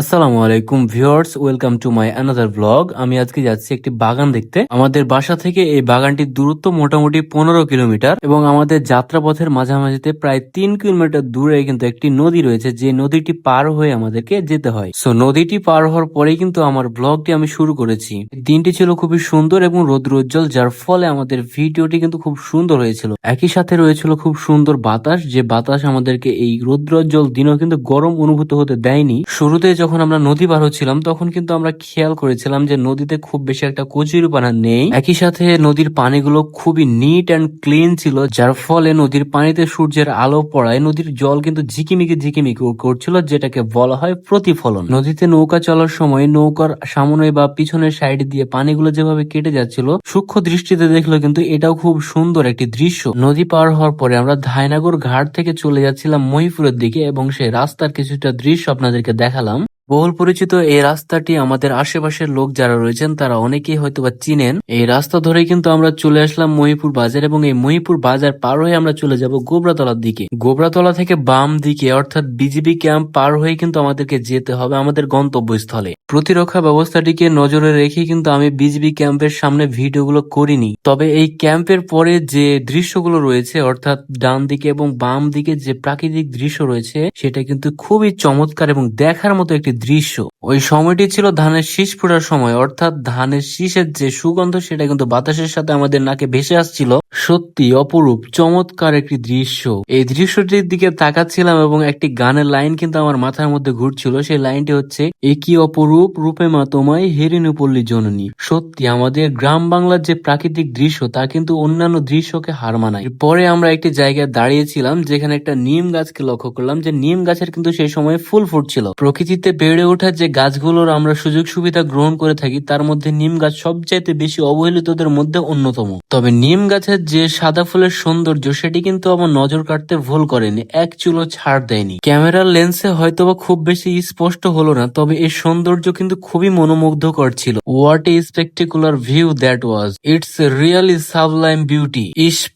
আসসালামু আলাইকুম viewers, welcome to my another blog. আমি আজকে যাচ্ছি একটি বাগান দেখতে। আমাদের বাসা থেকে এই বাগানটির দূরত্ব মোটামুটি 15 কিলোমিটার এবং আমাদের যাত্রাপথের মাঝামাঝিতে প্রায় 3 কিলোমিটার দূরে কিন্তু একটি নদী রয়েছে, যে নদীটি পার হয়ে আমাদেরকে যেতে হয়। সো নদীটি পার হওয়ার পরেই কিন্তু আমার ব্লগটি আমি শুরু করেছি। দিনটি ছিল খুবই সুন্দর এবং রৌদ্রোজ্জ্বল, যার ফলে আমাদের ভিডিওটি কিন্তু খুব সুন্দর হয়েছিল। একই সাথে রয়েছিল খুব সুন্দর বাতাস, যে বাতাস আমাদেরকে এই রৌদ্রোজ্জ্বল দিনও কিন্তু গরম অনুভূত হতে দেয়নি। শুরুতে যখন আমরা নদী পার হচ্ছিলাম তখন কিন্তু আমরা খেয়াল করেছিলাম যে নদীতে খুব বেশি একটা কচুরিপানা নেই। একই সাথে নদীর পানিগুলো খুবই নিট অ্যান্ড ক্লিন ছিল, যার ফলে নদীর পানিতে সূর্যের আলো পড়ায় নদীর জল কিন্তু ঝিকিমিকি ঝিকিমিকি করছিল, যেটাকে বলা হয় প্রতিফলন। নদীতে নৌকা চলার সময় নৌকার সামনে বা পিছনের সাইড দিয়ে পানিগুলো যেভাবে কেটে যাচ্ছিল, সূক্ষ্ম দৃষ্টিতে দেখলো কিন্তু এটাও খুব সুন্দর একটি দৃশ্য। নদী পার হওয়ার পরে আমরা ধাইনাগর ঘাট থেকে চলে যাচ্ছিলাম মহিপুরের দিকে এবং সেই রাস্তার কিছুটা দৃশ্য আপনাদেরকে দেখালাম। বহুল পরিচিত এই রাস্তাটি আমাদের আশেপাশের লোক যারা রয়েছেন তারা অনেকেই হয়তোবা চিনেন। এই রাস্তা ধরেই কিন্তু আমরা চলে আসলাম মহিপুর বাজার এবং এই মহিপুর বাজার পার হয়ে আমরা চলে যাব গোবরাতলার দিকে। গোবরাতলা থেকে বাম দিকে অর্থাৎ বিজিবি ক্যাম্প পার হয়ে কিন্তু আমাদেরকে যেতে হবে আমাদের গন্তব্যস্থলে। প্রতিরক্ষা ব্যবস্থাটিকে নজরে রেখে কিন্তু আমি বিজিবি ক্যাম্পের সামনে ভিডিওগুলো করিনি, তবে এই ক্যাম্পের পরে যে দৃশ্যগুলো রয়েছে অর্থাৎ ডান দিকে এবং বাম দিকে যে প্রাকৃতিক দৃশ্য রয়েছে সেটা কিন্তু খুবই চমৎকার এবং দেখার মতো একটি দৃশ্য। ওই সময়টি ছিল ধানের শীষ ফোটার সময়, অর্থাৎ ধানের শীষের যে সুগন্ধ সেটা কিন্তু বাতাসের সাথে আমাদের নাকে ভেসে আসছিল। সত্যি অপরূপ চমৎকার একটি দৃশ্য। এই দৃশ্যটির দিকে তাকাচ্ছিলাম এবং একটি গানের লাইন কিন্তু আমার মাথার মধ্যে ঘুরছিল। সেই লাইনটি হচ্ছে, এ কি অপরূপ রূপে মা তোমায় হেরিনু পল্লী জননী। সত্যি আমাদের গ্রাম বাংলার যে প্রাকৃতিক দৃশ্য তা কিন্তু অন্যান্য দৃশ্যকে হার মানায়। পরে আমরা একটি জায়গায় দাঁড়িয়েছিলাম যেখানে একটা নিম গাছকে লক্ষ্য করলাম, যে নিম গাছের কিন্তু সেই সময় ফুল ফুটছিল। প্রকৃতিতে বেড়ে ওঠা যে গাছগুলোর আমরা সুযোগ সুবিধা গ্রহণ করে থাকি তার মধ্যে নিম গাছ সবচাইতে বেশি অবহেলিতদের মধ্যে অন্যতম। তবে নিম গাছের যে সাদা ফুলের সৌন্দর্য সেটি কিন্তু আমার নজর কাটতে ভুল করেনি, এক চুলো ছাড় দেয়নি। ক্যামেরার লেন্সে হয়তোবা খুব বেশি স্পষ্ট হলো না, তবে এই সৌন্দর্য কিন্তু খুবই মনোমুগ্ধকর ছিল। What a spectacular view that was, it's really sublime beauty.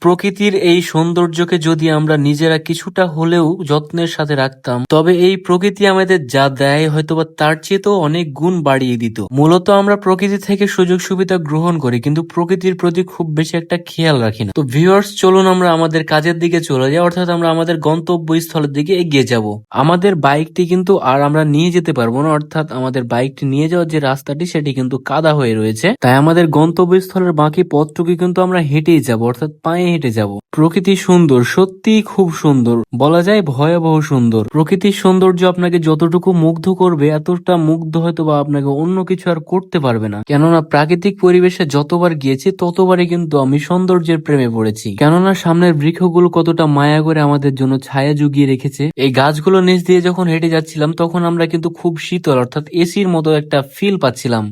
প্রকৃতির এই সৌন্দর্যকে যদি আমরা নিজেরা কিছুটা হলেও যত্নের সাথে রাখতাম, তবে এই প্রকৃতি আমাদের যা দেয় হয়তোবা তার চেয়েও অনেক গুণ বাড়িয়ে দিত। মূলত আমরা প্রকৃতি থেকে সুযোগ সুবিধা গ্রহণ করি কিন্তু প্রকৃতির প্রতি খুব বেশি একটা খেয়াল রাখি না। তো ভিউয়ার্স, চলুন আমরা আমাদের কাজের দিকে চলে যাই, অর্থাৎ আমরা আমাদের গন্তব্যস্থলের দিকে এগিয়ে যাব। আমাদের বাইকটি কিন্তু আর আমরা নিয়ে যেতে পারবো না, অর্থাৎ আমাদের বাইকটি নিয়ে যাওয়ার যে রাস্তাটি সেটি কিন্তু কাদা হয়ে রয়েছে, তাই আমাদের গন্তব্যস্থলের বাকি পথটুকু কিন্তু আমরা হেঁটেই যাব, অর্থাৎ পায়ে হেঁটে যাব। প্রকৃতি সুন্দর, সত্যি খুব সুন্দর, বলা যায় ভয়াবহ সুন্দর। প্রকৃতির সৌন্দর্য আপনাকে যতটুকু মুগ্ধ করবে এতটা মুগ্ধ হয়তো বা আপনাকে অন্য কিছু আর করতে পারবে না। কেননা প্রাকৃতিক পরিবেশে যতবার গিয়েছি ততবারই কিন্তু আমি সৌন্দর্যের প্রেমে পড়েছি। কেননা সামনের বৃক্ষগুলো কতটা মায়া করে আমাদের জন্য ছায়া জুগিয়ে রেখেছে। এই গাছগুলো নিচ দিয়ে যখন হেঁটে যাচ্ছিলাম তখন আমরা কিন্তু খুব শীতল অর্থাৎ এসির মতো একটা ফিল পাচ্ছিলাম।